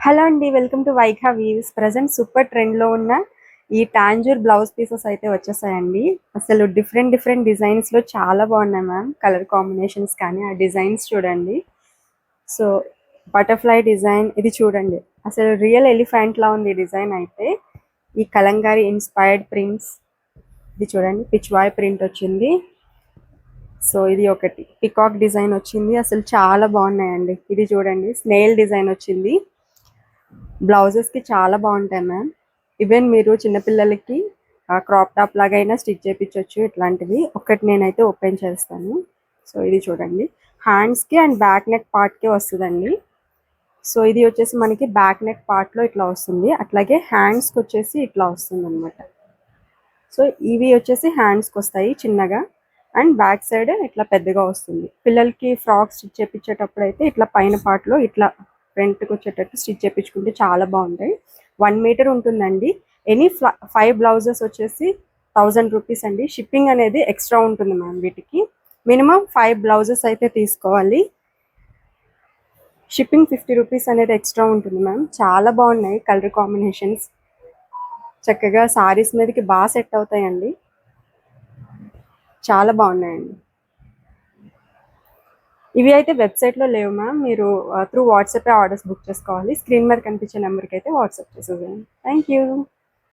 Hello అండి, welcome to Vaikha weaves. Present super ట్రెండ్లో ఉన్న ఈ టాంజూర్ బ్లౌజ్ పీసెస్ అయితే వచ్చేసాయండి. అసలు డిఫరెంట్ డిఫరెంట్ డిజైన్స్లో చాలా బాగున్నాయి మ్యామ్. కలర్ కాంబినేషన్స్ కానీ ఆ డిజైన్స్ చూడండి. సో బటర్ఫ్లై డిజైన్ ఇది చూడండి, అసలు రియల్ ఎలిఫెంట్లా ఉంది డిజైన్ అయితే. ఈ కలంకారీ ఇన్స్పైర్డ్ ప్రింట్స్ ఇది చూడండి, పిచ్వాయ్ ప్రింట్ వచ్చింది. సో ఇది ఒకటి పికాక్ డిజైన్ వచ్చింది, అసలు చాలా బాగున్నాయండి. ఇది చూడండి, స్నేల్ డిజైన్ వచ్చింది. బ్లౌజెస్కి చాలా బాగుంటాయి మ్యామ్. ఈవెన్ మీరు చిన్నపిల్లలకి క్రాప్ టాప్ లాగైనా స్టిచ్ చేయించవచ్చు. ఇట్లాంటివి ఒకటి నేనైతే ఓపెన్ చేస్తాను. సో ఇది చూడండి, హ్యాండ్స్కి అండ్ బ్యాక్ నెక్ పార్ట్కి వస్తుందండి. సో ఇది వచ్చేసి మనకి బ్యాక్ నెక్ పార్ట్లో ఇట్లా వస్తుంది, అట్లాగే హ్యాండ్స్కి వచ్చేసి ఇట్లా వస్తుంది అనమాట. సో ఇవి వచ్చేసి హ్యాండ్స్కి వస్తాయి చిన్నగా, అండ్ బ్యాక్ సైడ్ ఇట్లా పెద్దగా వస్తుంది. పిల్లలకి ఫ్రాక్స్ స్టిచ్ చేయించేటప్పుడు అయితే ఇట్లా పైన పార్ట్లో ఇట్లా ఫ్రంట్కి వచ్చేటట్టు స్టిచ్ చేయించుకుంటే చాలా బాగుంటాయి. 1 మీటర్ ఉంటుందండి. ఎనీ 5 బ్లౌజెస్ వచ్చేసి 1000 రూపీస్ అండి. షిప్పింగ్ అనేది ఎక్స్ట్రా ఉంటుంది మ్యామ్. వీటికి మినిమం 5 బ్లౌజెస్ అయితే తీసుకోవాలి. షిప్పింగ్ 50 రూపీస్ అనేది ఎక్స్ట్రా ఉంటుంది మ్యామ్. చాలా బాగున్నాయి కలర్ కాంబినేషన్స్, చక్కగా సారీస్ మీదకి బాగా సెట్ అవుతాయండి. చాలా బాగున్నాయండి. ఇవి అయితే వెబ్సైట్లో లేవు మ్యామ్. మీరు త్రూ వాట్సాప్ ఆర్డర్స్ బుక్ చేసుకోవాలి. స్క్రీన్ మీద కనిపించే నెంబర్కి అయితే వాట్సాప్ చేసేదండి. Thank you.